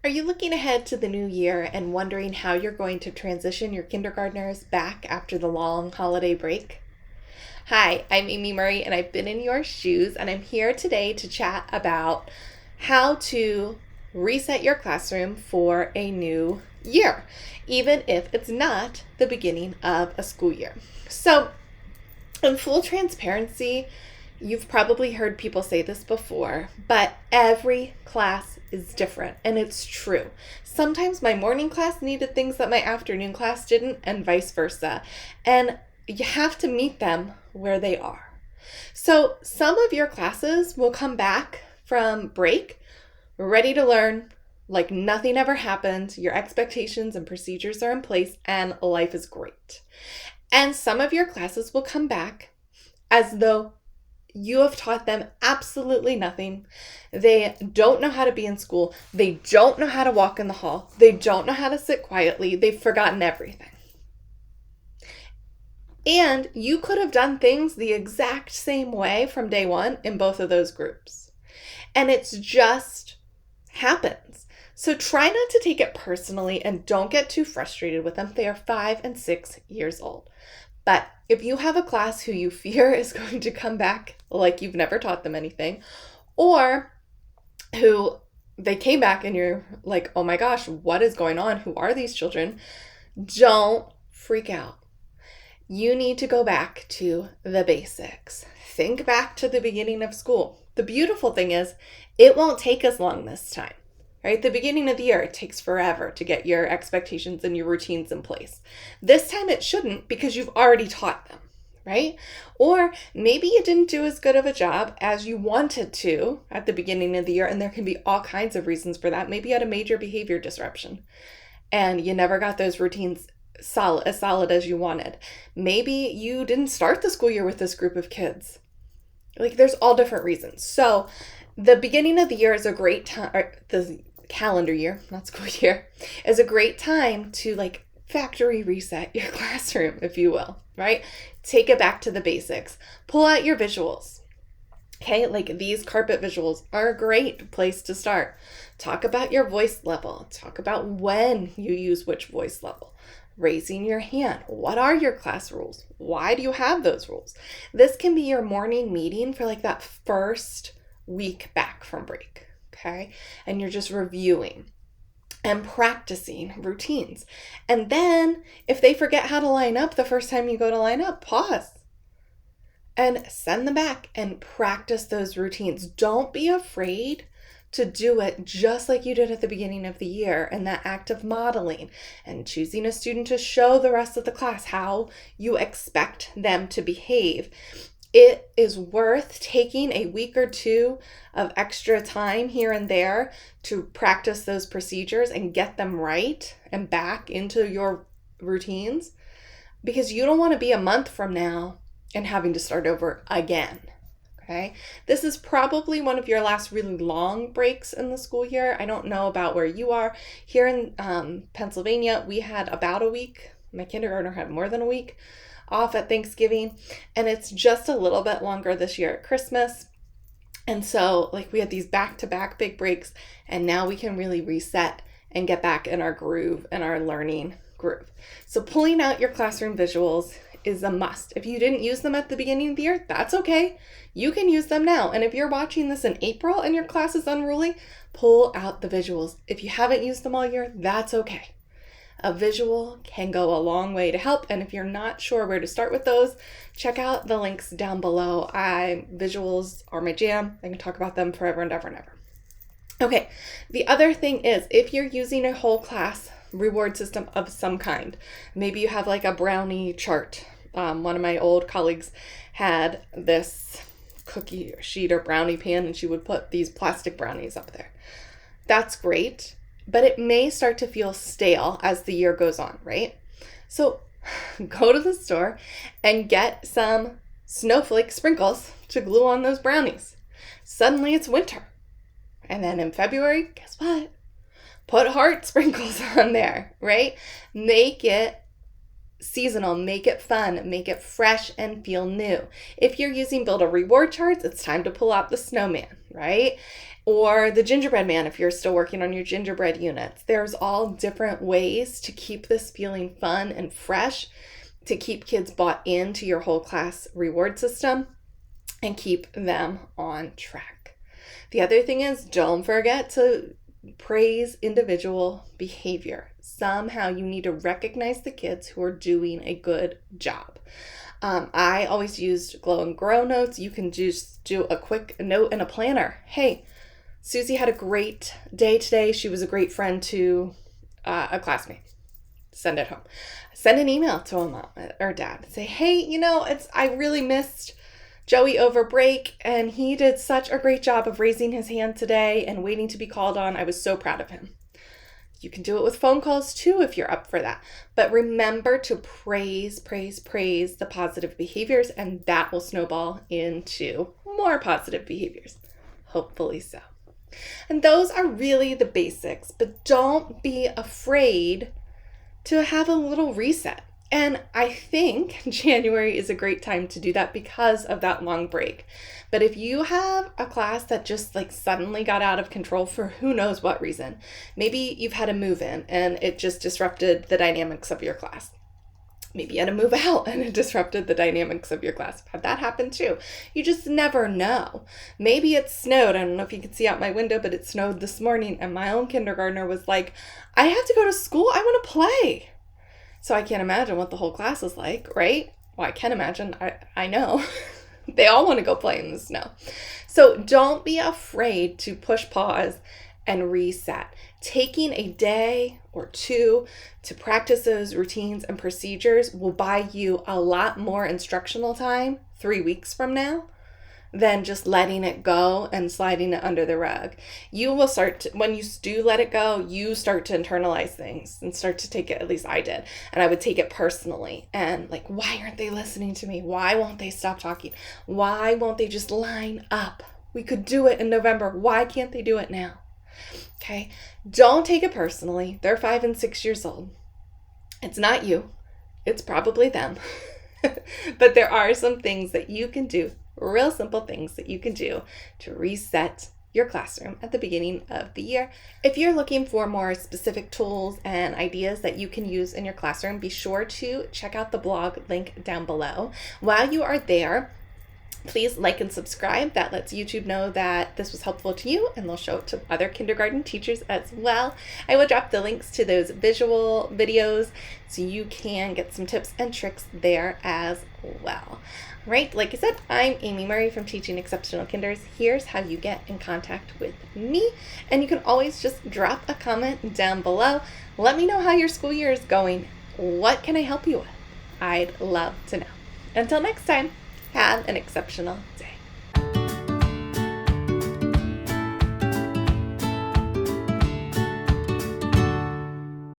Are you looking ahead to the new year and wondering how you're going to transition your kindergartners back after the long holiday break? Hi, I'm Amy Murray and I've been in your shoes and I'm here today to chat about how to reset your classroom for a new year, even if it's not the beginning of a school year. So, in full transparency, you've probably heard people say this before, but every class is different, and it's true. Sometimes my morning class needed things that my afternoon class didn't, and vice versa. And you have to meet them where they are. So some of your classes will come back from break ready to learn, like nothing ever happened. Your expectations and procedures are in place, and life is great. And some of your classes will come back as though you have taught them absolutely nothing. They don't know how to be in school. They don't know how to walk in the hall. They don't know how to sit quietly. They've forgotten everything. And you could have done things the exact same way from day one in both of those groups. And it's just happens. So try not to take it personally and don't get too frustrated with them. They are 5 and 6 years old. But if you have a class who you fear is going to come back like you've never taught them anything, or who they came back and you're like, oh my gosh, what is going on? Who are these children? Don't freak out. You need to go back to the basics. Think back to the beginning of school. The beautiful thing is, it won't take as long this time. Right? The beginning of the year, it takes forever to get your expectations and your routines in place. This time it shouldn't because you've already taught them, right? Or maybe you didn't do as good of a job as you wanted to at the beginning of the year, and there can be all kinds of reasons for that. Maybe you had a major behavior disruption and you never got those routines as solid as you wanted. Maybe you didn't start the school year with this group of kids. Like, there's all different reasons. So the beginning of the year is a great time, the calendar year, not school year, is a great time to like factory reset your classroom, if you will, right? Take it back to the basics. Pull out your visuals. Okay, like these carpet visuals are a great place to start. Talk about your voice level. Talk about when you use which voice level. Raising your hand. What are your class rules? Why do you have those rules? This can be your morning meeting for like that first week back from break. Okay, and you're just reviewing and practicing routines. And then if they forget how to line up the first time you go to line up, pause and send them back and practice those routines. Don't be afraid to do it just like you did at the beginning of the year, and that act of modeling and choosing a student to show the rest of the class how you expect them to behave. It is worth taking a week or two of extra time here and there to practice those procedures and get them right and back into your routines, because you don't want to be a month from now and having to start over again. Okay, this is probably one of your last really long breaks in the school year. I don't know about where you are. Here in Pennsylvania, we had about a week. My kindergartner had more than a week off at Thanksgiving, and it's just a little bit longer this year at Christmas. And so like we had these back-to-back big breaks, and now we can really reset and get back in our groove and our learning groove. So pulling out your classroom visuals is a must. If you didn't use them at the beginning of the year, that's okay. You can use them now. And if you're watching this in April and your class is unruly, pull out the visuals. If you haven't used them all year, that's okay. A visual can go a long way to help. And if you're not sure where to start with those, check out the links down below. Visuals are my jam. I can talk about them forever and ever and ever. Okay, the other thing is, if you're using a whole class reward system of some kind, maybe you have like a brownie chart. One of my old colleagues had this cookie sheet or brownie pan, and she would put these plastic brownies up there. That's great, but it may start to feel stale as the year goes on, right? So go to the store and get some snowflake sprinkles to glue on those brownies. Suddenly it's winter. And then in February, guess what? Put heart sprinkles on there, right? Make it seasonal, make it fun, make it fresh and feel new. If you're using Build a Reward charts, it's time to pull out the snowman, right? Or the gingerbread man if you're still working on your gingerbread units. There's all different ways to keep this feeling fun and fresh, to keep kids bought into your whole class reward system and keep them on track. The other thing is, don't forget to praise individual behavior. Somehow you need to recognize the kids who are doing a good job. I always used Glow and Grow notes. You can just do a quick note in a planner. Hey, Susie had a great day today. She was a great friend to a classmate. Send it home. Send an email to a mom or dad. Say, hey, I really missed Joey over break, and he did such a great job of raising his hand today and waiting to be called on. I was so proud of him. You can do it with phone calls too if you're up for that. But remember to praise the positive behaviors, and that will snowball into more positive behaviors. Hopefully so. And those are really the basics, but don't be afraid to have a little reset. And I think January is a great time to do that because of that long break. But if you have a class that just suddenly got out of control for who knows what reason, maybe you've had a move in and it just disrupted the dynamics of your class. Maybe you had to move out and it disrupted the dynamics of your class. I've had that happen too. You just never know. Maybe it snowed. I don't know if you can see out my window, but it snowed this morning and my own kindergartner was like, I have to go to school. I want to play. So I can't imagine what the whole class is like, right? Well, I can imagine. I know. They all want to go play in the snow. So don't be afraid to push pause and reset. Taking a day or two to practice those routines and procedures will buy you a lot more instructional time 3 weeks from now than just letting it go and sliding it under the rug. You will start to, when you do let it go, you start to internalize things and start to take it, at least I did. And I would take it personally and why aren't they listening to me? Why won't they stop talking? Why won't they just line up? We could do it in November. Why can't they do it now? Okay. Don't take it personally. They're 5 and 6 years old. It's not you. It's probably them. But there are some things that you can do, real simple things that you can do to reset your classroom at the beginning of the year. If you're looking for more specific tools and ideas that you can use in your classroom, be sure to check out the blog link down below. While you are there, please like and subscribe. That lets YouTube know that this was helpful to you, and they'll show it to other kindergarten teachers as well. I will drop the links to those visual videos so you can get some tips and tricks there as well. Right, like I said, I'm Amy Murray from Teaching Exceptional Kinders. Here's how you get in contact with me. And you can always just drop a comment down below. Let me know how your school year is going. What can I help you with? I'd love to know. Until next time, have an exceptional day.